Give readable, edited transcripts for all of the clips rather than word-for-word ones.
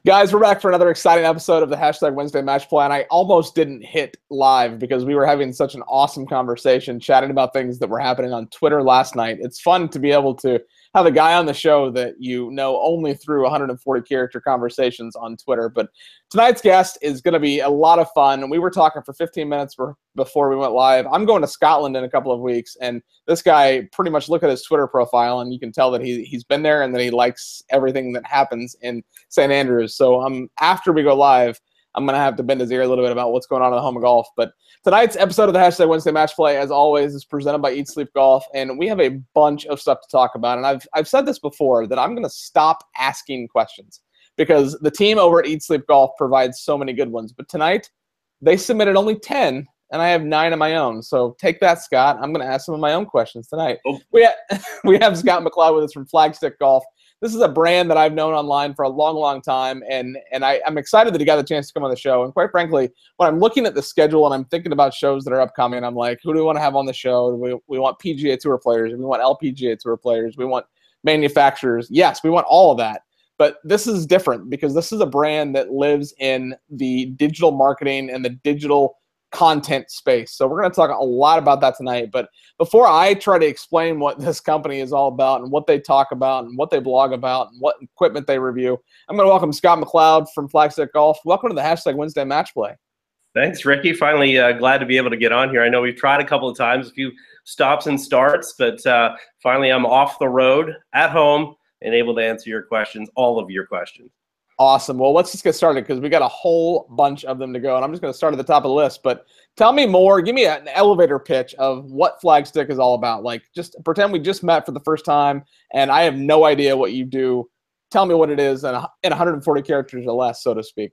Guys, we're back for another exciting episode of the Hashtag Wednesday Match Play, and I almost didn't hit live because we were having such an awesome conversation chatting about things that were happening on Twitter last night. It's fun to be able to have a guy on the show that you know only through 140 character conversations on Twitter. But tonight's guest is going to be a lot of fun. We were talking for 15 minutes before we went live. I'm going to Scotland in a couple of weeks, and this guy, pretty much look at his Twitter profile, and you can tell that he's been there and that he likes everything that happens in St. Andrews. So after we go live, I'm going to have to bend his ear a little bit about what's going on in the home of golf. But tonight's episode of the Hashtag Wednesday Match Play, as always, is presented by Eat Sleep Golf, and we have a bunch of stuff to talk about. And I've said this before, that I'm going to stop asking questions because the team over at Eat Sleep Golf provides so many good ones. But tonight, they submitted only 10, and I have 9 of my own. So take that, Scott. I'm going to ask some of my own questions tonight. Oh. We have Scott MacLeod with us from Flagstick Golf. This is a brand that I've known online for a long, long time, and I'm excited that he got the chance to come on the show. And quite frankly, when I'm looking at the schedule and I'm thinking about shows that are upcoming, I'm like, who do we want to have on the show? We want PGA Tour players. We want LPGA Tour players. We want manufacturers. Yes, we want all of that. But this is different because this is a brand that lives in the digital marketing and the digital content space. So we're going to talk a lot about that tonight. But before I try to explain what this company is all about and what they talk about and what they blog about and what equipment they review, I'm going to welcome Scott MacLeod from Flagstick Golf. Welcome to the Hashtag Wednesday Match Play. Thanks, Ricky. Finally glad to be able to get on here. I know we've tried a couple of times, a few stops and starts, but finally I'm off the road at home and able to answer your questions, all of your questions. Awesome. Well, let's just get started because we got a whole bunch of them to go, and I'm just going to start at the top of the list. But tell me more. Give me an elevator pitch of what Flagstick is all about. Like, just pretend we just met for the first time, and I have no idea what you do. Tell me what it is in 140 characters or less, so to speak.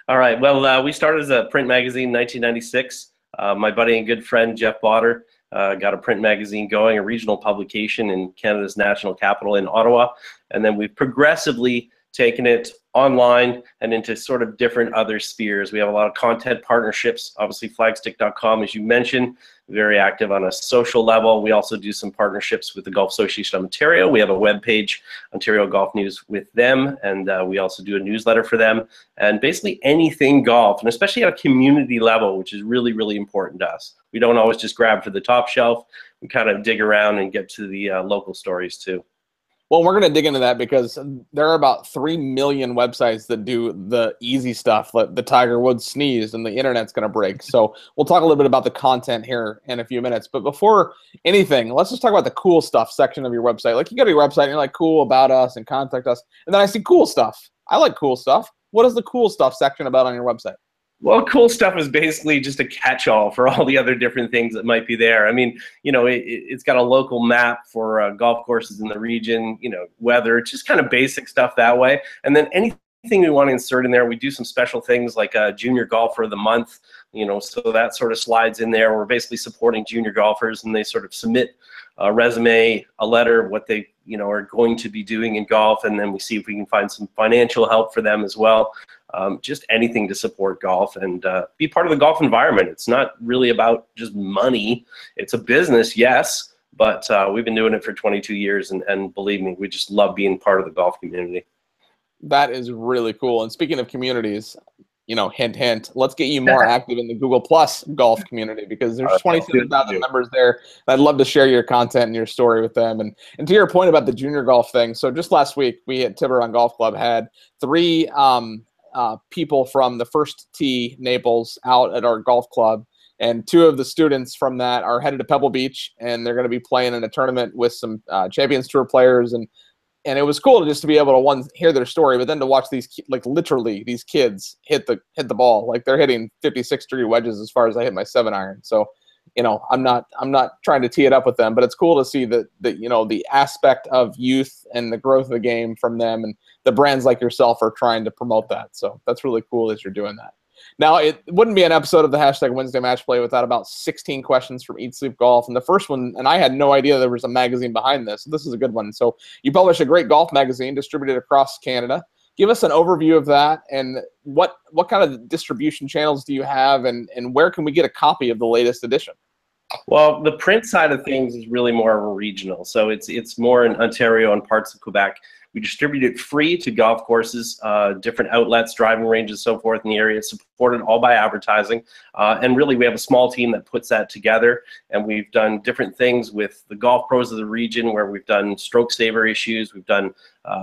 All right. Well, we started as a print magazine in 1996. My buddy and good friend, Jeff Botter, got a print magazine going, a regional publication in Canada's national capital in Ottawa. And then we've progressively taken it online and into sort of different other spheres. We have a lot of content partnerships, obviously flagstick.com, as you mentioned, very active on a social level. We also do some partnerships with the Golf Association of Ontario. We have a webpage, Ontario Golf News, with them, and we also do a newsletter for them. And basically anything golf, and especially at a community level, which is really, really important to us. We don't always just grab for the top shelf. We kind of dig around and get to the local stories too. Well, we're going to dig into that because there are about 3 million websites that do the easy stuff, like the Tiger Woods sneeze, and the internet's going to break. So we'll talk a little bit about the content here in a few minutes. But before anything, let's just talk about the cool stuff section of your website. Like, you go to your website and you're like, cool, about us and contact us. And then I see cool stuff. I like cool stuff. What is the cool stuff section about on your website? Well, cool stuff is basically just a catch-all for all the other different things that might be there. I mean, you know, it's got a local map for golf courses in the region, you know, weather, just kind of basic stuff that way. And then anything we want to insert in there, we do some special things like a Junior Golfer of the Month, you know, so that sort of slides in there. We're basically supporting junior golfers, and they sort of submit a resume, a letter, what they, you know, are going to be doing in golf, and then we see if we can find some financial help for them as well. Just anything to support golf and be part of the golf environment. It's not really about just money. It's a business, yes, but we've been doing it for 22 years, and believe me, we just love being part of the golf community. That is really cool. And speaking of communities, you know, hint, hint, let's get you more active in the Google Plus golf community because there's 27,000 members there. And I'd love to share your content and your story with them. And to your point about the junior golf thing, so just last week, we at Tiburon Golf Club had 3 people from the First Tee Naples out at our golf club. And 2 of the students from that are headed to Pebble Beach, and they're going to be playing in a tournament with some Champions Tour players. And it was cool to just to be able to, one, hear their story, but then to watch these, like, literally these kids hit the ball. Like, they're hitting 56-degree wedges as far as I hit my 7-iron. So, you know, I'm not trying to tee it up with them, but it's cool to see that you know, the aspect of youth and the growth of the game from them, and the brands like yourself are trying to promote that. So that's really cool that you're doing that. Now, it wouldn't be an episode of the Hashtag Wednesday Match Play without about 16 questions from Eat Sleep Golf. And the first one, and I had no idea there was a magazine behind this. This is a good one. So you publish a great golf magazine distributed across Canada. Give us an overview of that, and what kind of distribution channels do you have, and where can we get a copy of the latest edition? Well, the print side of things is really more of a regional. So it's more in Ontario and parts of Quebec. We distribute it free to golf courses, different outlets, driving ranges, so forth in the area. It's supported all by advertising. And really, we have a small team that puts that together. And we've done different things with the golf pros of the region, where we've done stroke saver issues, we've done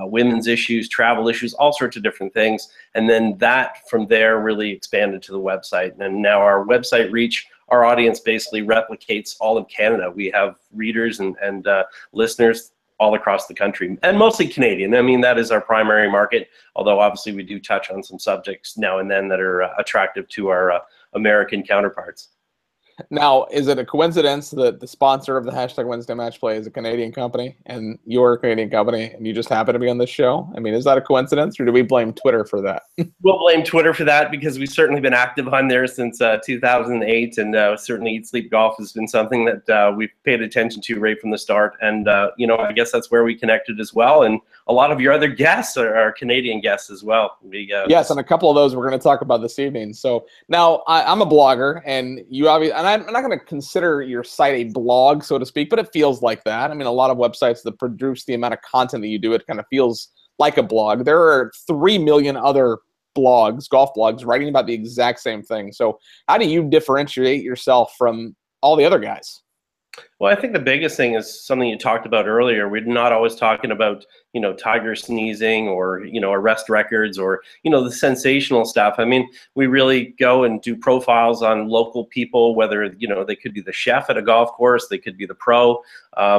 women's issues, travel issues, all sorts of different things. And then that from there really expanded to the website. And now our website reach, our audience basically replicates all of Canada. We have readers and listeners all across the country, and mostly Canadian. I mean, that is our primary market, although obviously we do touch on some subjects now and then that are attractive to our American counterparts. Now, is it a coincidence that the sponsor of the Hashtag Wednesday Match Play is a Canadian company and you're a Canadian company and you just happen to be on this show? I mean, is that a coincidence, or do we blame Twitter for that? We'll blame Twitter for that, because we've certainly been active on there since 2008, and certainly Eat Sleep Golf has been something that we've paid attention to right from the start. And, you know, I guess that's where we connected as well. And a lot of your other guests are Canadian guests as well. Yes, and a couple of those we're going to talk about this evening. So now I'm a blogger, and you obviously, and I'm not going to consider your site a blog, so to speak, but it feels like that. I mean, a lot of websites that produce the amount of content that you do, it kind of feels like a blog. There are 3 million other blogs, golf blogs, writing about the exact same thing. So how do you differentiate yourself from all the other guys? Well, I think the biggest thing is something you talked about earlier. We're not always talking about, you know, tiger sneezing or, you know, arrest records or, you know, the sensational stuff. I mean, we really go and do profiles on local people, whether, you know, they could be the chef at a golf course, they could be the pro,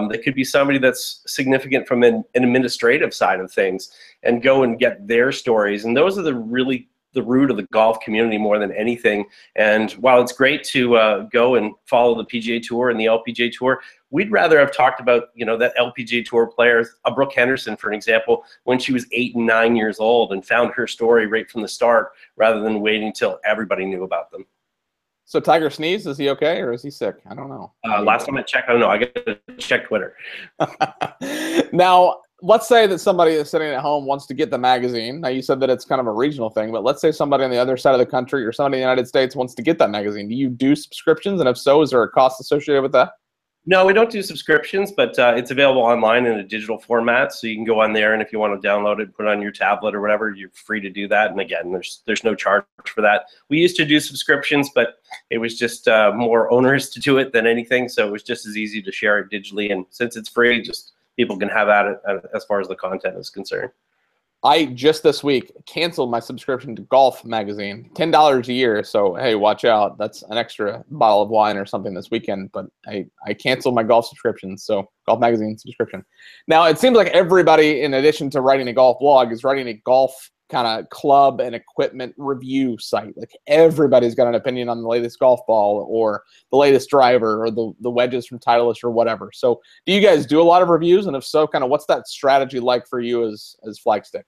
they could be somebody that's significant from an administrative side of things, and go and get their stories. And those are the root of the golf community more than anything. And while it's great to go and follow the PGA Tour and the LPGA Tour, we'd rather have talked about, you know, that LPGA Tour player, Brooke Henderson, for an example, when she was 8 and 9 years old, and found her story right from the start, rather than waiting till everybody knew about them. So Tiger sneezed, is he okay, or is he sick? I don't know. Last time I checked, I don't know. I got to check Twitter. Now, let's say that somebody is sitting at home wants to get the magazine. Now, you said that it's kind of a regional thing, but let's say somebody on the other side of the country or somebody in the United States wants to get that magazine. Do you do subscriptions? And if so, is there a cost associated with that? No, we don't do subscriptions, but it's available online in a digital format. So you can go on there, and if you want to download it, put it on your tablet or whatever, you're free to do that. And again, there's no charge for that. We used to do subscriptions, but it was just more onerous to do it than anything. So it was just as easy to share it digitally. And since it's free, just people can have at it as far as the content is concerned. I just this week canceled my subscription to Golf Magazine, $10 a year. So, hey, watch out. That's an extra bottle of wine or something this weekend. But I canceled my golf subscription, so Golf Magazine subscription. Now, it seems like everybody, in addition to writing a golf blog, is writing a golf kind of club and equipment review site. Like, everybody's got an opinion on the latest golf ball or the latest driver or the wedges from Titleist or whatever. So do you guys do a lot of reviews? And if so, kind of what's that strategy like for you as Flagstick?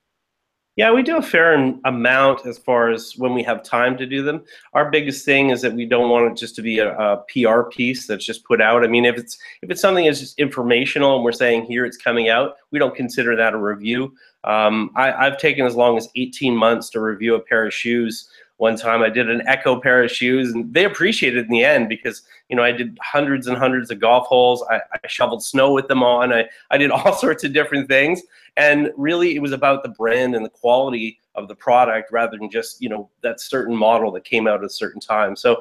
Yeah, we do a fair amount as far as when we have time to do them. Our biggest thing is that we don't want it just to be a PR piece that's just put out. I mean, if it's something that's just informational and we're saying here it's coming out, we don't consider that a review. I've taken as long as 18 months to review a pair of shoes. One time I did an Echo pair of shoes, and they appreciated it in the end because, you know, I did hundreds and hundreds of golf holes. I shoveled snow with them on. I did all sorts of different things. And really, it was about the brand and the quality of the product rather than just, you know, that certain model that came out at a certain time. So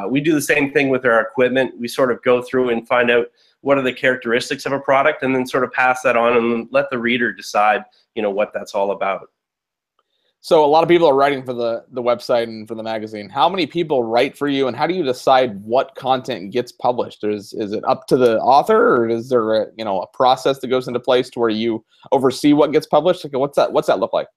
we do the same thing with our equipment. We sort of go through and find out what are the characteristics of a product, and then sort of pass that on and let the reader decide, you know, what that's all about. So a lot of people are writing for the website and for the magazine. How many people write for you, and how do you decide what content gets published? Is it up to the author, or is there a process that goes into place to where you oversee what gets published? Like, what's that look like?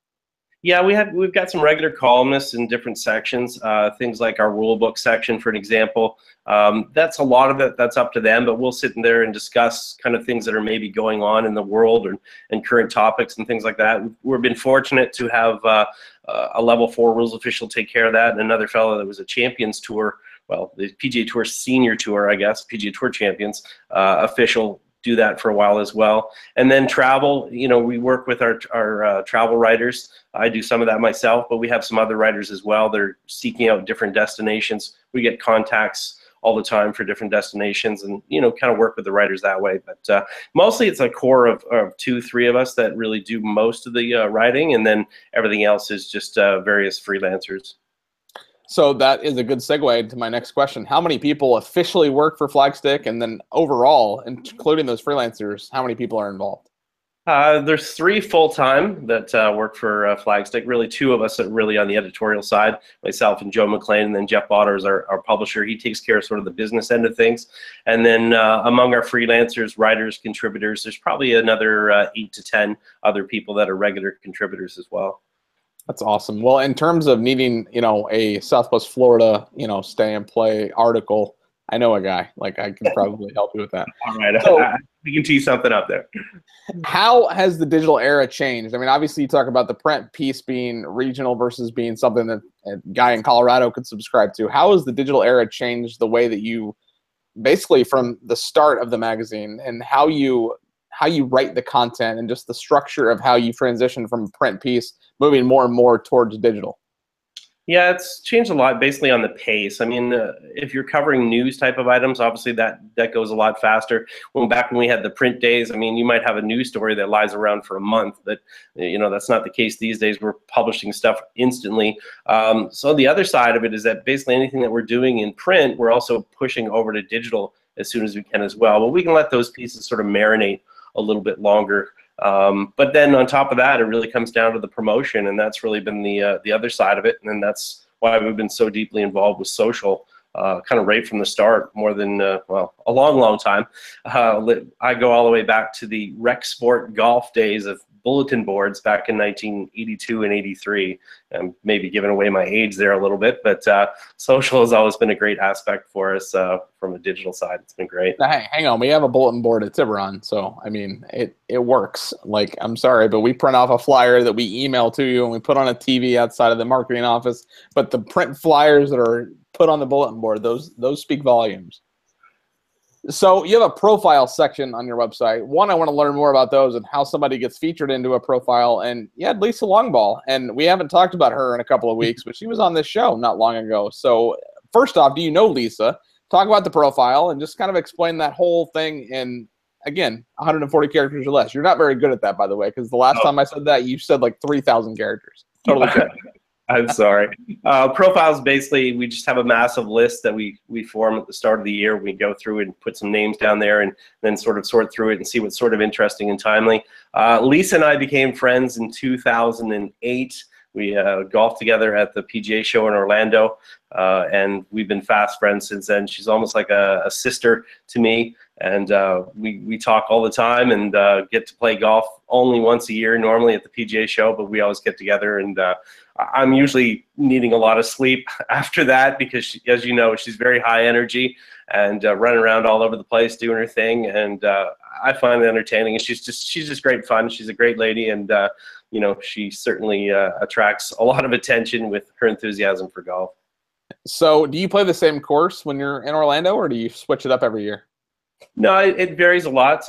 Yeah, we've got some regular columnists in different sections, things like our rule book section, for an example. That's a lot of it. That's up to them, but we'll sit in there and discuss kind of things that are maybe going on in the world and current topics and things like that. We've been fortunate to have a level 4 rules official take care of that, and another fellow that was a Champions Tour, well, the PGA Tour Senior Tour, I guess, PGA Tour Champions official, do that for a while as well. And then travel, you know, we work with our travel writers. I do some of that myself, but we have some other writers as well that are seeking out different destinations. We get contacts all the time for different destinations, and kind of work with the writers that way. But mostly it's a core of 2-3 of us that really do most of the writing, and then everything else is just various freelancers. So that is a good segue to my next question. How many people officially work for Flagstick, and then overall, including those freelancers, how many people are involved? There's 3 full-time that work for Flagstick. Really, 2 of us are really on the editorial side, myself and Joe McLean, and then Jeff Botter is our publisher. He takes care of sort of the business end of things. And then among our freelancers, writers, contributors, there's probably another 8 to 10 other people that are regular contributors as well. That's awesome. Well, in terms of needing, a Southwest Florida, stay and play article, I know a guy. Like, I can probably help you with that. All right. So, we can tee something up there. How has the digital era changed? I mean, obviously you talk about the print piece being regional versus being something that a guy in Colorado could subscribe to. How has the digital era changed the way that you, basically from the start of the magazine, and how you write the content, and just the structure of how you transition from a print piece moving more and more towards digital? Yeah, it's changed a lot basically on the pace. I mean, if you're covering news type of items, obviously that goes a lot faster. Back when we had the print days, I mean, you might have a news story that lies around for a month, but that's not the case these days. We're publishing stuff instantly. So the other side of it is that basically anything that we're doing in print, we're also pushing over to digital as soon as we can as well. But we can let those pieces sort of marinate a little bit longer. But then on top of that, it really comes down to the promotion, and that's really been the other side of it. And that's why we've been so deeply involved with social, kind of right from the start, more than, well, a long time. I go all the way back to the rec sport golf days of bulletin boards back in 1982 and 83. I'm maybe giving away my age there a little bit, but social has always been a great aspect for us from a digital side. It's been great. Now, hey, hang on. We have a bulletin board at Tiburon, so I mean, it works. Like, I'm sorry, but we print off a flyer that we email to you, and we put on a TV outside of the marketing office. But the print flyers that are put on the bulletin board, those speak volumes. So you have a profile section on your website. One, I want to learn more about those and how somebody gets featured into a profile. And you had Lisa Longball, and we haven't talked about her in a couple of weeks, but she was on this show not long ago. So first off, do you know Lisa? Talk about the profile and just kind of explain that whole thing in, again, 140 characters or less. You're not very good at that, by the way, because the last time I said that, you said like 3,000 characters. Totally good. I'm sorry. Profiles, basically, we just have a massive list that we form at the start of the year. We go through and put some names down there and then sort of sort through it and see what's sort of interesting and timely. Lisa and I became friends in 2008. We golfed together at the PGA Show in Orlando, and we've been fast friends since then. She's almost like a sister to me, and we talk all the time and get to play golf only once a year normally at the PGA Show, but we always get together, and I'm usually needing a lot of sleep after that because, she, as you know, she's very high energy and running around all over the place doing her thing, and I find it entertaining. And she's just great fun. She's a great lady, and she certainly attracts a lot of attention with her enthusiasm for golf. So, do you play the same course when you're in Orlando, or do you switch it up every year? No, it varies a lot.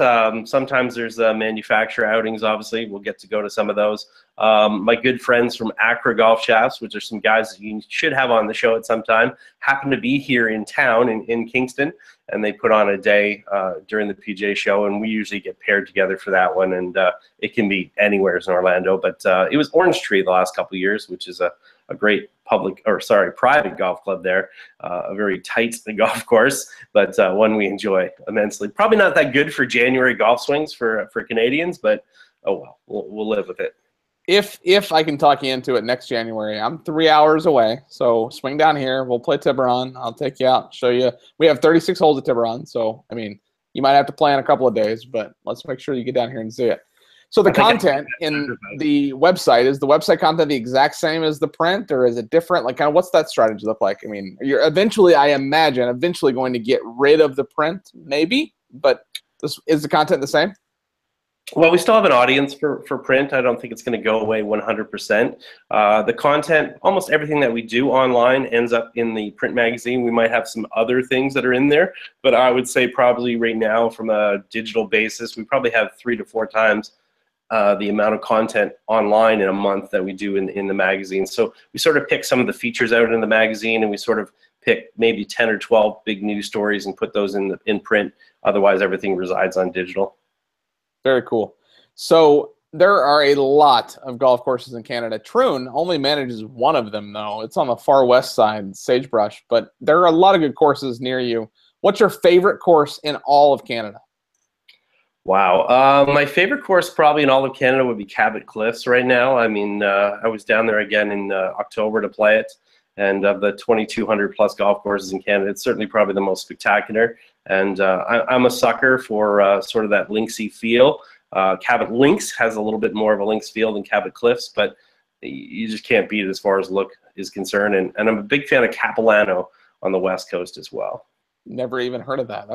Sometimes there's manufacturer outings, obviously. We'll get to go to some of those. My good friends from Accra Golf Shafts, which are some guys that you should have on the show at some time, happen to be here in town in Kingston, and they put on a day during the PGA Show, and we usually get paired together for that one, and it can be anywhere in Orlando. But it was Orange Tree the last couple of years, which is a great private golf club there, a very tight golf course, but one we enjoy immensely. Probably not that good for January golf swings for Canadians, but oh well, we'll live with it. If I can talk you into it next January, I'm 3 hours away, so swing down here. We'll play Tiburon. I'll take you out, show you. We have 36 holes at Tiburon, so I mean, you might have to play in a couple of days, but let's make sure you get down here and see it. So the content in the website, is the website content the exact same as the print, or is it different? Like, kind of, what's that strategy look like? I mean, you're I imagine, eventually going to get rid of the print, maybe, but is the content the same? Well, we still have an audience for print. I don't think it's going to go away 100%. The content, almost everything that we do online ends up in the print magazine. We might have some other things that are in there, but I would say probably right now from a digital basis, we probably have 3 to 4 times the amount of content online in a month that we do in the magazine. So we sort of pick some of the features out in the magazine, and we sort of pick maybe 10 or 12 big news stories and put those in print. Otherwise, everything resides on digital. Very cool. So there are a lot of golf courses in Canada. Troon only manages one of them, though. It's on the far west side, Sagebrush, but there are a lot of good courses near you. What's your favorite course in all of Canada? Wow. My favorite course probably in all of Canada would be Cabot Cliffs right now. I mean, I was down there again in October to play it. And of the 2,200 plus golf courses in Canada, it's certainly probably the most spectacular. And I'm a sucker for sort of that linksy feel. Cabot Links has a little bit more of a links feel than Cabot Cliffs, but you just can't beat it as far as look is concerned. And I'm a big fan of Capilano on the West Coast as well. Never even heard of that.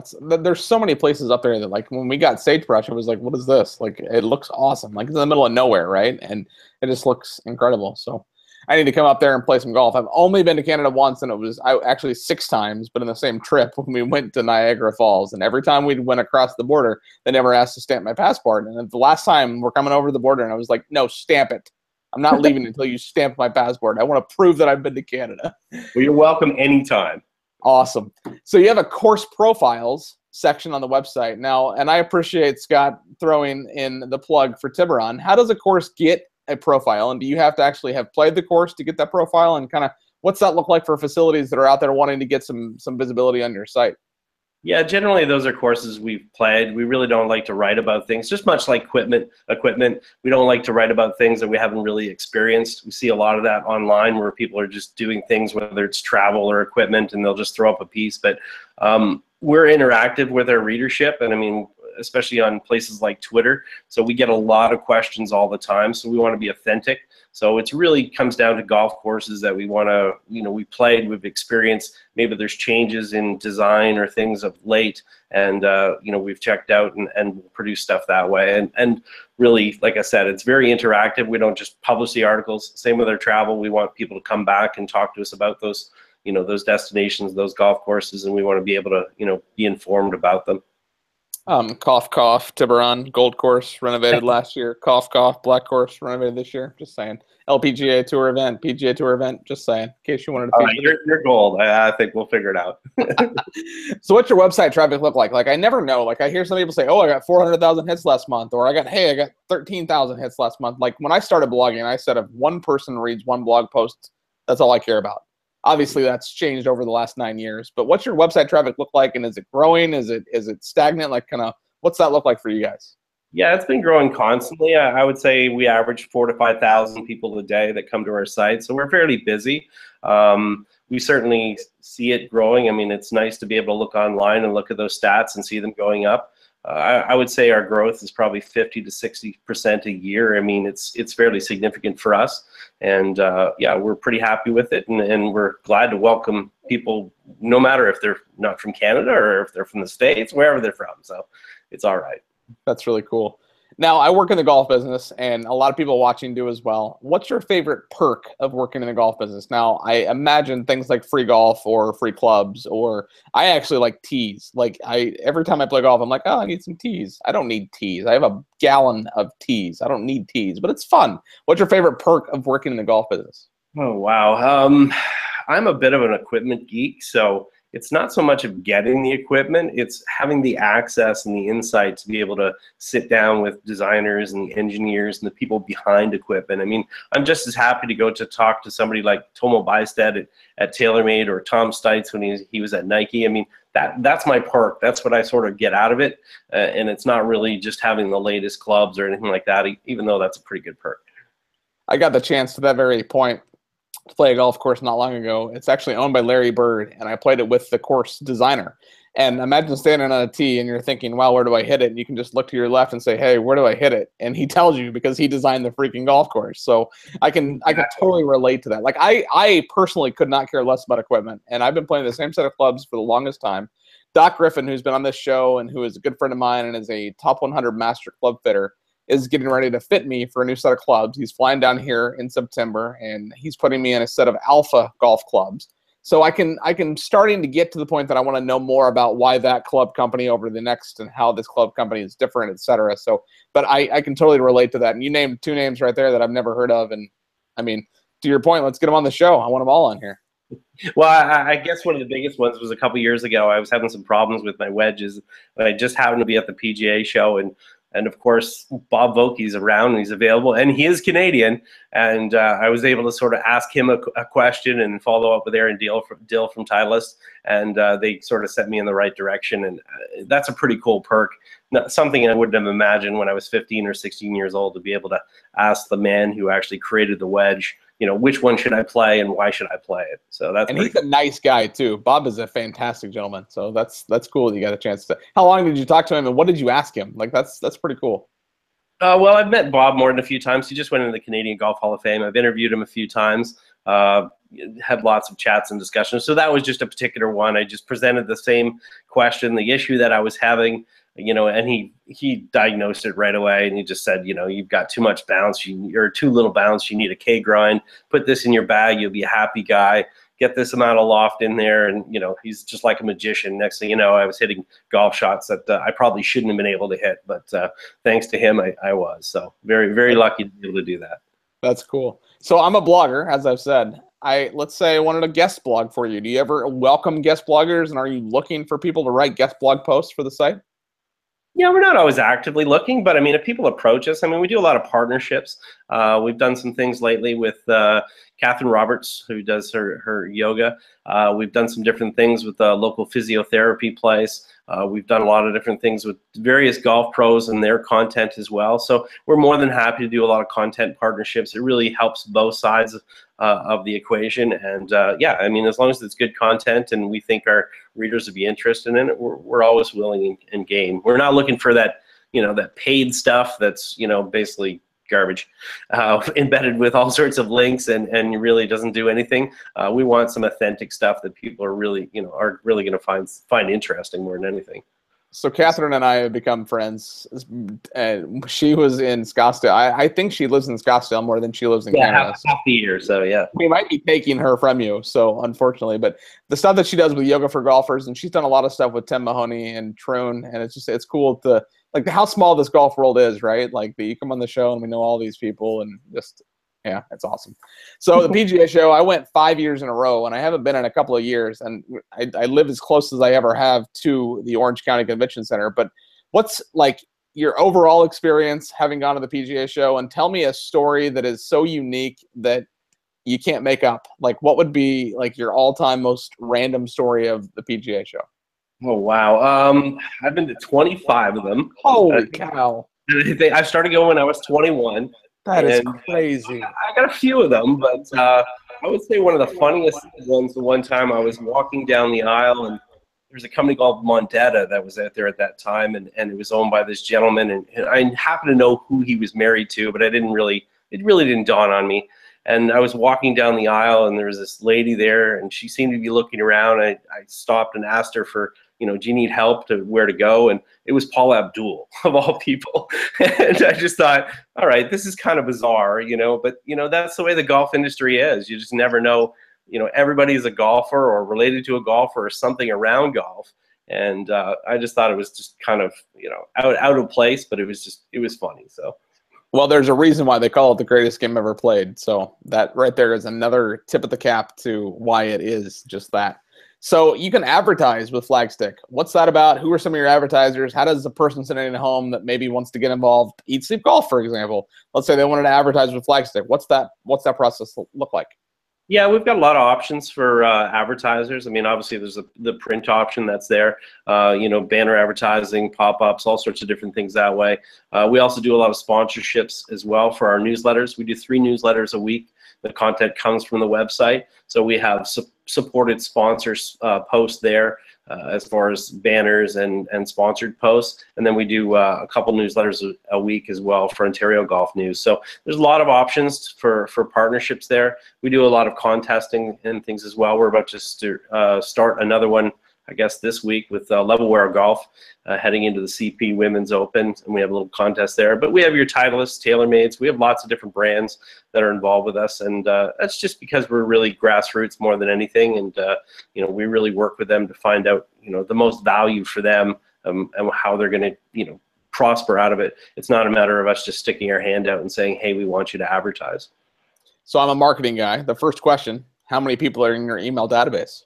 There's so many places up there that, like, when we got Sagebrush, I was like, what is this? Like, it looks awesome. Like, it's in the middle of nowhere, right? And it just looks incredible. So I need to come up there and play some golf. I've only been to Canada once, and it was actually 6 times, but in the same trip when we went to Niagara Falls. And every time we went across the border, they never asked to stamp my passport. And the last time we're coming over the border, and I was like, no, stamp it. I'm not leaving until you stamp my passport. I want to prove that I've been to Canada. Well, you're welcome anytime. Awesome. So you have a course profiles section on the website now, and I appreciate Scott throwing in the plug for Tiburon. How does a course get a profile, and do you have to actually have played the course to get that profile, and kind of what's that look like for facilities that are out there wanting to get some visibility on your site? Yeah, generally those are courses we've played. We really don't like to write about things, just much like equipment. We don't like to write about things that we haven't really experienced. We see a lot of that online where people are just doing things, whether it's travel or equipment, and they'll just throw up a piece. But we're interactive with our readership, and I mean, especially on places like Twitter. So we get a lot of questions all the time. So we want to be authentic. So it's really comes down to golf courses that we want to, we played, we've experienced, maybe there's changes in design or things of late, and, we've checked out and produce stuff that way. And really, like I said, it's very interactive. We don't just publish the articles. Same with our travel. We want people to come back and talk to us about those, those destinations, those golf courses, and we want to be able to, be informed about them. Cough, cough, Tiburon, Gold Course, renovated last year. Cough, cough, Black Course, renovated this year. Just saying. LPGA Tour event, PGA Tour event, just saying. In case you wanted to feature. You're gold. I think we'll figure it out. So what's your website traffic look like? Like, I never know. Like, I hear some people say, oh, I got 400,000 hits last month, or I got 13,000 hits last month. Like, when I started blogging, I said if one person reads one blog post, that's all I care about. Obviously, that's changed over the last 9 years. But what's your website traffic look like, and is it growing? Is it stagnant? Like, kind of, what's that look like for you guys? Yeah, it's been growing constantly. I would say we average 4,000 to 5,000 people a day that come to our site, so we're fairly busy. We certainly see it growing. I mean, it's nice to be able to look online and look at those stats and see them going up. I would say our growth is probably 50 to 60% a year. I mean, it's fairly significant for us, and yeah, we're pretty happy with it, and we're glad to welcome people, no matter if they're not from Canada or if they're from the States, wherever they're from. So it's all right. That's really cool. Now, I work in the golf business, and a lot of people watching do as well. What's your favorite perk of working in the golf business? Now, I imagine things like free golf or free clubs, or I actually like tees. Like, every time I play golf, I'm like, oh, I need some tees. I don't need tees. I have a gallon of tees. I don't need tees, but it's fun. What's your favorite perk of working in the golf business? Oh, wow. I'm a bit of an equipment geek, so it's not so much of getting the equipment, it's having the access and the insight to be able to sit down with designers and the engineers and the people behind equipment. I mean, I'm just as happy to go to talk to somebody like Tomo Bystead at TaylorMade, or Tom Stites when he was at Nike. I mean, that's my perk. That's what I sort of get out of it. And it's not really just having the latest clubs or anything like that, even though that's a pretty good perk. I got the chance to that very point to play a golf course not long ago. It's actually owned by Larry Bird, and I played it with the course designer. And imagine standing on a tee and you're thinking, wow, where do I hit it? And you can just look to your left and say, hey, where do I hit it? And he tells you, because he designed the freaking golf course. So I can totally relate to that. Like, I personally could not care less about equipment, and I've been playing the same set of clubs for the longest time. Doc Griffin, who's been on this show and who is a good friend of mine and is a top 100 master club fitter, is getting ready to fit me for a new set of clubs. He's flying down here in September, and he's putting me in a set of alpha golf clubs. So I can starting to get to the point that I want to know more about why that club company over the next, and how this club company is different, et cetera. So, but I can totally relate to that. And you named 2 names right there that I've never heard of. And I mean, to your point, let's get them on the show. I want them all on here. Well, I guess one of the biggest ones was a couple years ago. I was having some problems with my wedges, but I just happened to be at the PGA show, and of course Bob Vokey's around and he's available, and he is Canadian, and I was able to sort of ask him a question and follow up with Aaron Dill from Titleist, and they sort of set me in the right direction, and that's a pretty cool perk. Something I wouldn't have imagined when I was 15 or 16 years old, to be able to ask the man who actually created the wedge, which one should I play and why should I play it? So that's And he's a nice guy too. Bob is a fantastic gentleman. So that's cool that you got a chance to. How long did you talk to him, and what did you ask him? Like that's pretty cool. Well, I've met Bob more than a few times. He just went into the Canadian Golf Hall of Fame. I've interviewed him a few times. Had lots of chats and discussions. So that was just a particular one. I just presented the same question, the issue that I was having, and he diagnosed it right away. And he just said, you've got too much bounce. You're too little bounce. You need a K grind. Put this in your bag. You'll be a happy guy. Get this amount of loft in there. And, he's just like a magician. Next thing you know, I was hitting golf shots that I probably shouldn't have been able to hit. But thanks to him, I was. So very, very lucky to be able to do that. That's cool. So I'm a blogger, as I've said. Let's say I wanted a guest blog for you. Do you ever welcome guest bloggers, and are you looking for people to write guest blog posts for the site? Yeah, we're not always actively looking, but I mean, if people approach us, I mean, we do a lot of partnerships. We've done some things lately with Catherine Roberts, who does her yoga. We've done some different things with the local physiotherapy place. We've done a lot of different things with various golf pros and their content as well. So we're more than happy to do a lot of content partnerships. It really helps both sides of the equation. And yeah, I mean, as long as it's good content and we think our readers would be interested in it, we're always willing and game. We're not looking for that, that paid stuff that's, basically garbage, embedded with all sorts of links and really doesn't do anything. We want some authentic stuff that people are really, are really going to find interesting more than anything. So Catherine and I have become friends, and she was in Scottsdale. I think she lives in Scottsdale more than she lives in Canada. Half the year, so yeah. We might be taking her from you, so unfortunately. But the stuff that she does with Yoga for Golfers, and she's done a lot of stuff with Tim Mahoney and Troon, and it's cool to, like, how small this golf world is, right? Like, you come on the show and we know all these people, and just, yeah, it's awesome. So the PGA Show, I went 5 years in a row, and I haven't been in a couple of years, and I live as close as I ever have to the Orange County Convention Center. But what's, like, your overall experience having gone to the PGA Show? And tell me a story that is so unique that you can't make up. Like, what would be, like, your all-time most random story of the PGA Show? Oh, wow. I've been to 25 of them. Holy cow. I started going when I was 21. That is crazy. I got a few of them, but I would say one of the funniest ones, the one time I was walking down the aisle, and there's a company called Mondetta that was out there at that time, and it was owned by this gentleman, and I happen to know who he was married to, but it really didn't dawn on me. And I was walking down the aisle, and there was this lady there, and she seemed to be looking around. I stopped and asked her for, do you need help to where to go? And it was Paul Abdul, of all people. And I just thought, all right, this is kind of bizarre, but, that's the way the golf industry is. You just never know, everybody's a golfer or related to a golfer or something around golf. And I just thought it was just kind of, out of place, but it was funny. So. Well, there's a reason why they call it the greatest game ever played. So that right there is another tip of the cap to why it is just that. So you can advertise with Flagstick. What's that about? Who are some of your advertisers? How does a person sitting at home that maybe wants to get involved, Eat Sleep Golf, for example, let's say they wanted to advertise with Flagstick. What's that process look like? Yeah, we've got a lot of options for advertisers. I mean, obviously there's the print option that's there, banner advertising, pop-ups, all sorts of different things that way. We also do a lot of sponsorships as well for our newsletters. We do 3 newsletters a week. The content comes from the website. So we have supported sponsors posts there as far as banners and sponsored posts. And then we do a couple newsletters a week as well for Ontario Golf News. So there's a lot of options for partnerships there. We do a lot of contesting and things as well. We're about to start another one, I guess, this week with Levelware Golf heading into the CP Women's Open, and we have a little contest there. But we have your Titleists, TaylorMades. We have lots of different brands that are involved with us, and that's just because we're really grassroots more than anything, and we really work with them to find out the most value for them and how they're going to prosper out of it. It's not a matter of us just sticking our hand out and saying, hey, we want you to advertise. So I'm a marketing guy. The first question: How many people are in your email database?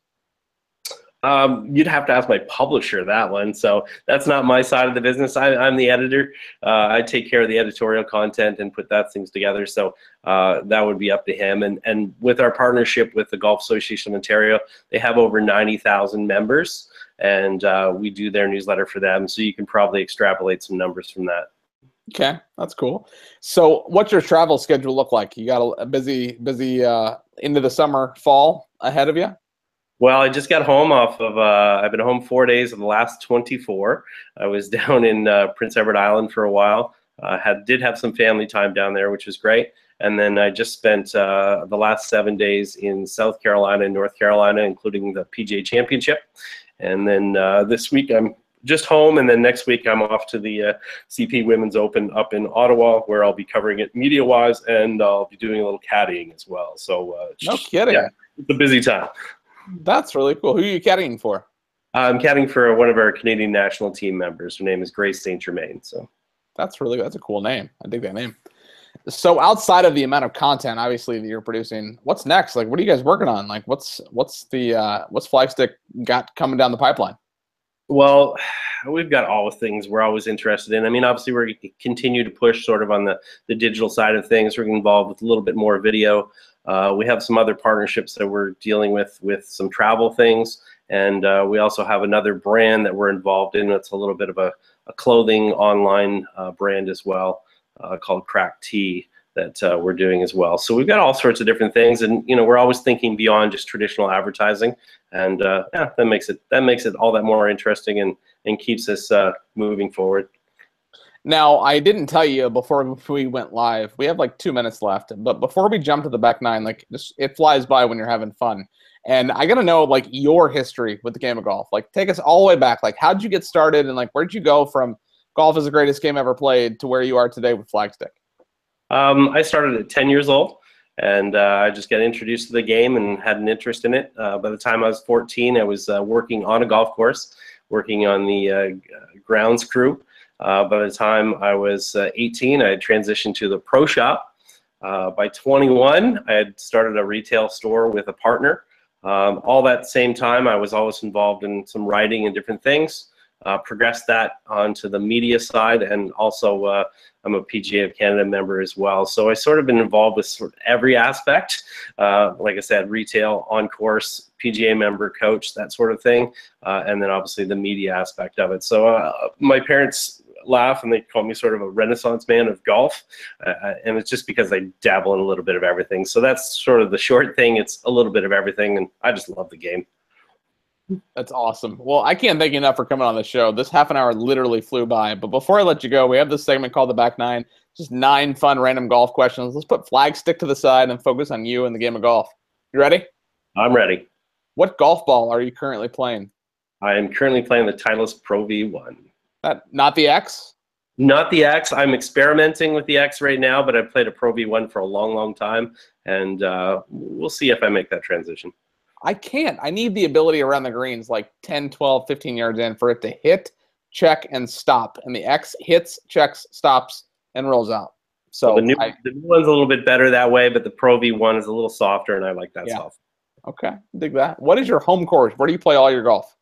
You'd have to ask my publisher that one. So that's not my side of the business. I'm the editor. I take care of the editorial content and put that things together. So that would be up to him. And with our partnership with the Golf Association of Ontario, they have over 90,000 members, and we do their newsletter for them. So you can probably extrapolate some numbers from that. Okay, that's cool. So what's your travel schedule look like? You got a busy into the summer, fall ahead of you? Well, I just got home off of, I've been home 4 days of the last 24. I was down in Prince Edward Island for a while. Did have some family time down there, which was great. And then I just spent the last 7 days in South Carolina and North Carolina, including the PGA Championship. And then this week I'm just home, and then next week I'm off to the CP Women's Open up in Ottawa, where I'll be covering it media-wise, and I'll be doing a little caddying as well. So no kidding. Yeah, it's a busy time. That's really cool. Who are you caddying for? I'm caddying for one of our Canadian national team members. Her name is Grace St. Germain. So that's a cool name. I dig that name. So outside of the amount of content, obviously, that you're producing, what's next? Like, what are you guys working on? Like, what's Flagstick got coming down the pipeline? Well, we've got all the things we're always interested in. I mean, obviously, we're going to continue to push sort of on the digital side of things. We're involved with a little bit more video. We have some other partnerships that we're dealing with some travel things. And we also have another brand that we're involved in. It's a little bit of a clothing online brand as well, called Crack Tea, that we're doing as well. So we've got all sorts of different things, and we're always thinking beyond just traditional advertising, and yeah, that makes it all that more interesting and keeps us moving forward. Now, I didn't tell you before we went live. We have like 2 minutes left, but before we jump to the back nine, like it flies by when you're having fun. And I gotta know like your history with the game of golf. Like, take us all the way back. Like, how'd you get started, and like where'd you go from golf is the greatest game ever played to where you are today with Flagstick? I started at 10 years old, and I just got introduced to the game and had an interest in it. By the time I was 14, I was working on a golf course, working on the grounds crew. By the time I was 18, I had transitioned to the pro shop. By 21, I had started a retail store with a partner. All that same time, I was always involved in some writing and different things. Progressed that onto the media side, and also I'm a PGA of Canada member as well. So I sort of been involved with sort of every aspect. Like I said, retail, on course, PGA member, coach, that sort of thing, and then obviously the media aspect of it. So my parents laugh and they call me sort of a renaissance man of golf, and it's just because I dabble in a little bit of everything. So that's sort of the short thing. It's a little bit of everything, and I just love the game. That's awesome. Well, I can't thank you enough for coming on the show. This half an hour literally flew by. But before I let you go, we have this segment called the Back Nine. Just 9 fun random golf questions. Let's put Flagstick to the side and focus on you and the game of golf. You ready? I'm ready. What golf ball are you currently playing? I am currently playing the Titleist Pro V1. Not the X? Not the X. I'm experimenting with the X right now, but I've played a Pro V1 for a long, long time, and we'll see if I make that transition. I can't. I need the ability around the greens like 10, 12, 15 yards in for it to hit, check, and stop. And the X hits, checks, stops, and rolls out. So well, the new one's a little bit better that way, but the Pro V1 is a little softer, and I like that soft. Okay, dig that. What is your home course? Where do you play all your golf?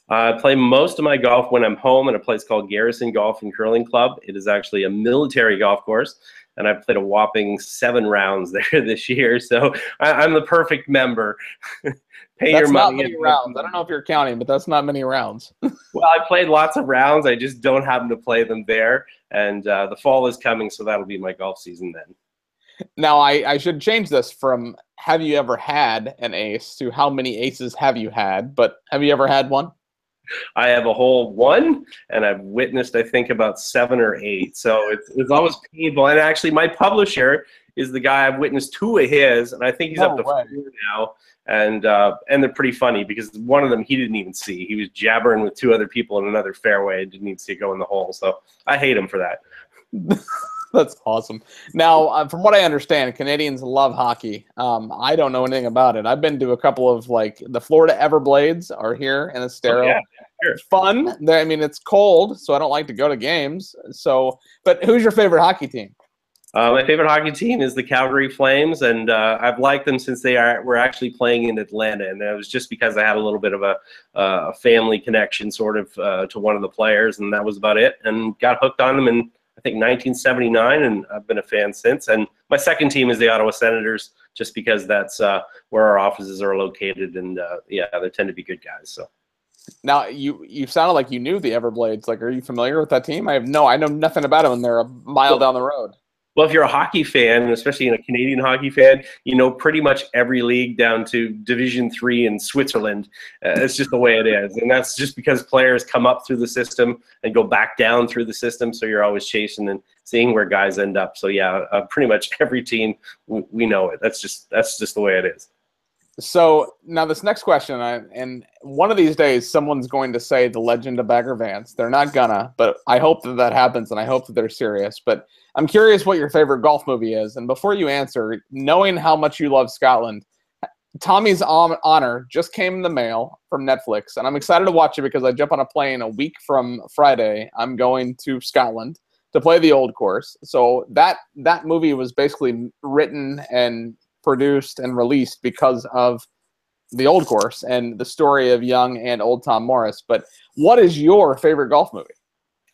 I play most of my golf when I'm home at a place called Garrison Golf and Curling Club. It is actually a military golf course, and I've played a whopping 7 rounds there this year. So I'm the perfect member. Pay your money. That's not many rounds. I don't know if you're counting, but that's not many rounds. Well, I played lots of rounds. I just don't happen to play them there. And the fall is coming, so that'll be my golf season then. Now, I should change this from have you ever had an ace to how many aces have you had, but have you ever had one? I have a whole 1, and I've witnessed, I think, about 7 or 8. So it's always painful. And actually, my publisher is the guy I've witnessed 2 of his, and I think he's up to 4 now. And they're pretty funny because one of them he didn't even see. He was jabbering with 2 other people in another fairway and didn't even see it go in the hole. So I hate him for that. That's awesome. Now, from what I understand, Canadians love hockey. I don't know anything about it. I've been to a couple of, like, the Florida Everblades are here in Estero. Oh, yeah, sure. It's fun. I mean, it's cold, so I don't like to go to games. So, but who's your favorite hockey team? My favorite hockey team is the Calgary Flames, and I've liked them since were actually playing in Atlanta, and it was just because I had a little bit of a family connection, sort of, to one of the players, and that was about it. And got hooked on them in, I think, 1979, and I've been a fan since. And my second team is the Ottawa Senators, just because that's where our offices are located, and yeah, they tend to be good guys. So. Now, you sounded like you knew the Everblades. Like, are you familiar with that team? I know nothing about them, and they're a mile down the road. Well, if you're a hockey fan, and especially a Canadian hockey fan, you know pretty much every league down to Division III in Switzerland. It's just the way it is. And that's just because players come up through the system and go back down through the system, so you're always chasing and seeing where guys end up. So, yeah, pretty much every team, we know it. That's just the way it is. So now this next question, and one of these days someone's going to say the legend of Bagger Vance. They're not gonna, but I hope that happens, and I hope that they're serious. But I'm curious what your favorite golf movie is. And before you answer, knowing how much you love Scotland, Tommy's Honor just came in the mail from Netflix, and I'm excited to watch it because I jump on a plane a week from Friday. I'm going to Scotland to play the Old Course. So that movie was basically written and produced and released because of the Old Course and the story of young and old Tom Morris. But what is your favorite golf movie?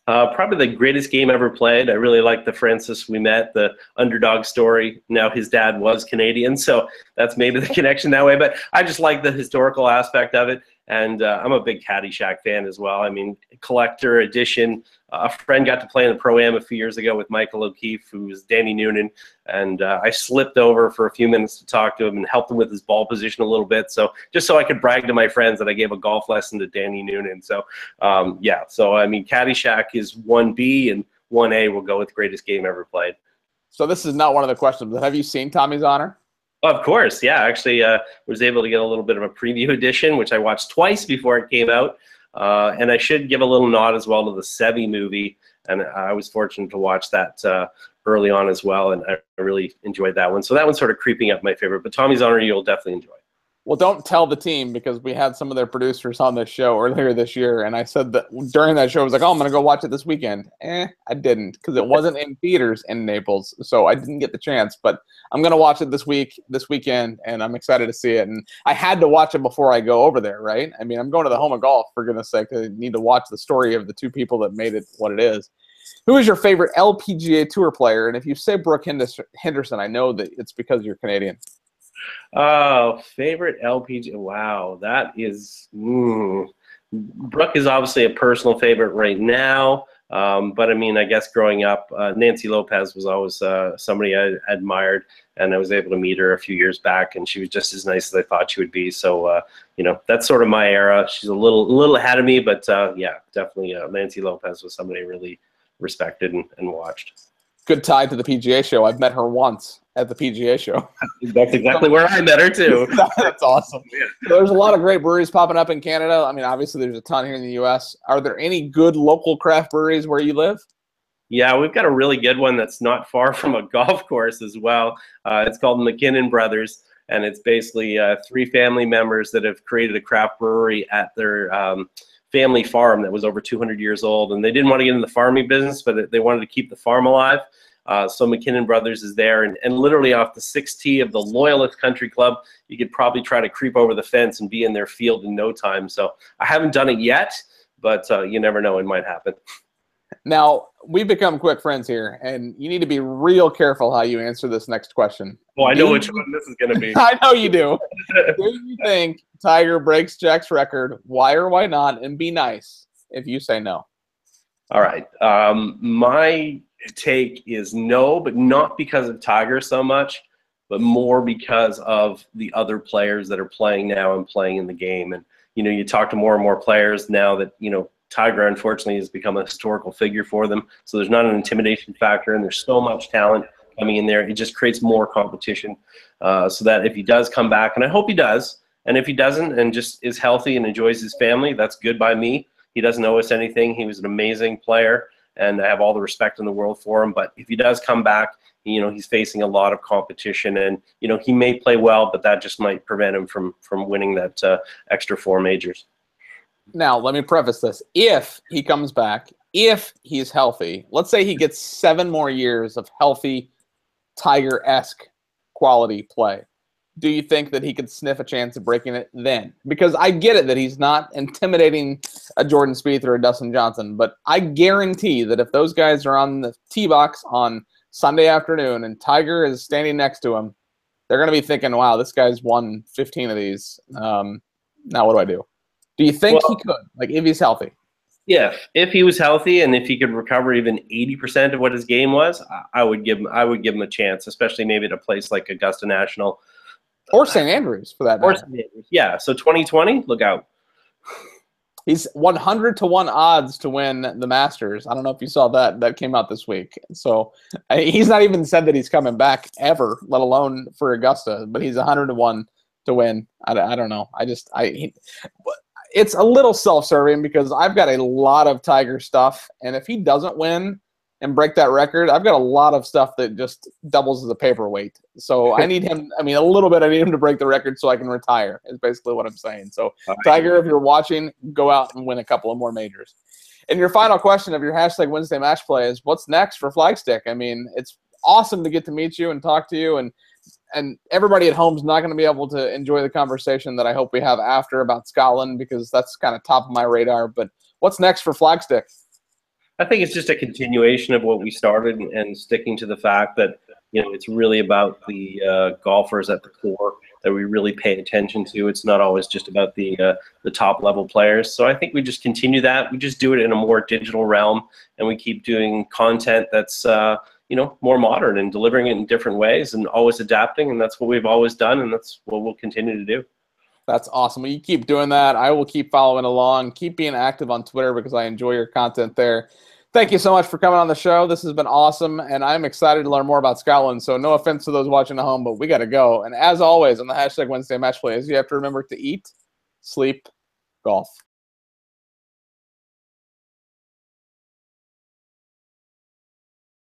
Probably the greatest game ever played. I really like the Francis We Met, the underdog story. Now his dad was Canadian, so that's maybe the connection that way. But I just like the historical aspect of it. And I'm a big Caddyshack fan as well. I mean, collector edition. A friend got to play in the Pro-Am a few years ago with Michael O'Keefe, who was Danny Noonan. And I slipped over for a few minutes to talk to him and helped him with his ball position a little bit. So just so I could brag to my friends that I gave a golf lesson to Danny Noonan. So, yeah. So, I mean, Caddyshack is 1B, and 1A will go with greatest game ever played. So this is not one of the questions, but have you seen Tommy's Honor? Of course, yeah. Actually, was able to get a little bit of a preview edition, which I watched twice before it came out. And I should give a little nod as well to the Sevi movie, and I was fortunate to watch that early on as well, and I really enjoyed that one. So that one's sort of creeping up my favorite, but Tommy's Honor you'll definitely enjoy. Well, don't tell the team, because we had some of their producers on this show earlier this year, and I said that during that show, I was like, oh, I'm going to go watch it this weekend. I didn't, because it wasn't in theaters in Naples, so I didn't get the chance. But I'm going to watch it this weekend, and I'm excited to see it. And I had to watch it before I go over there, right? I mean, I'm going to the home of golf, for goodness sake. I need to watch the story of the two people that made it what it is. Who is your favorite LPGA Tour player? And if you say Brooke Henderson, I know that it's because you're Canadian. Oh, favorite LPGA. Wow, that is. Brooke is obviously a personal favorite right now. But I mean, I guess growing up, Nancy Lopez was always somebody I admired, and I was able to meet her a few years back, and she was just as nice as I thought she would be. So, you know, that's sort of my era. She's a little ahead of me, but yeah, definitely Nancy Lopez was somebody I really respected and watched. Good tie to the PGA Show. I've met her once at the PGA Show. That's exactly where I met her too. That's awesome. Yeah. So there's a lot of great breweries popping up in Canada. I mean, obviously there's a ton here in the U.S. Are there any good local craft breweries where you live? Yeah, we've got a really good one that's not far from a golf course as well. It's called McKinnon Brothers, and it's basically 3 family members that have created a craft brewery at their family farm that was over 200 years old, and they didn't want to get in the farming business, but they wanted to keep the farm alive. So McKinnon Brothers is there, and literally off the 6th tee of the Loyalist Country Club, you could probably try to creep over the fence and be in their field in no time. So I haven't done it yet, but you never know, it might happen. Now, we've become quick friends here, and you need to be real careful how you answer this next question. Well, I know which one this is going to be. I know you do. Do you think Tiger breaks Jack's record? Why or why not? And be nice if you say no. All right. My take is no, but not because of Tiger so much, but more because of the other players that are playing now and playing in the game. And, you know, you talk to more and more players now that, you know, Tiger, unfortunately, has become a historical figure for them. So there's not an intimidation factor, and there's so much talent coming in there. It just creates more competition so that if he does come back, and I hope he does, and if he doesn't and just is healthy and enjoys his family, that's good by me. He doesn't owe us anything. He was an amazing player, and I have all the respect in the world for him. But if he does come back, you know, he's facing a lot of competition, and, you know, he may play well, but that just might prevent him from winning that extra 4 majors. Now, let me preface this. If he comes back, if he's healthy, let's say he gets 7 more years of healthy Tiger-esque quality play, do you think that he could sniff a chance of breaking it then? Because I get it that he's not intimidating a Jordan Spieth or a Dustin Johnson, but I guarantee that if those guys are on the tee box on Sunday afternoon and Tiger is standing next to him, they're going to be thinking, wow, this guy's won 15 of these. Now what do I do? Do you think he could, like, if he's healthy? Yeah, if he was healthy and if he could recover even 80% of what his game was, I would give him a chance, especially maybe at a place like Augusta National. Or St. Andrews, for that matter. Yeah, so 2020, look out. He's 100-1 odds to win the Masters. I don't know if you saw that. That came out this week. So he's not even said that he's coming back ever, let alone for Augusta. But he's 100-1 to win. I don't know. It's a little self-serving because I've got a lot of Tiger stuff. And if he doesn't win and break that record, I've got a lot of stuff that just doubles as a paperweight. So I need him, a little bit, I need him to break the record so I can retire, is basically what I'm saying. So Tiger, if you're watching, go out and win a couple of more majors. And your final question of your hashtag Wednesday match play is, what's next for Flagstick? It's awesome to get to meet you and talk to you, and everybody at home is not going to be able to enjoy the conversation that I hope we have after about Scotland, because that's kind of top of my radar. But what's next for Flagstick? I think it's just a continuation of what we started and sticking to the fact that, it's really about the golfers at the core that we really pay attention to. It's not always just about the top level players. So I think we just continue that. We just do it in a more digital realm, and we keep doing content that's more modern and delivering it in different ways and always adapting. And that's what we've always done, and that's what we'll continue to do. That's awesome. Well, you keep doing that. I will keep following along. Keep being active on Twitter because I enjoy your content there. Thank you so much for coming on the show. This has been awesome, and I'm excited to learn more about Scotland. So no offense to those watching at home, but we got to go. And as always, on the hashtag Wednesday Match Plays, you have to remember to eat, sleep, golf.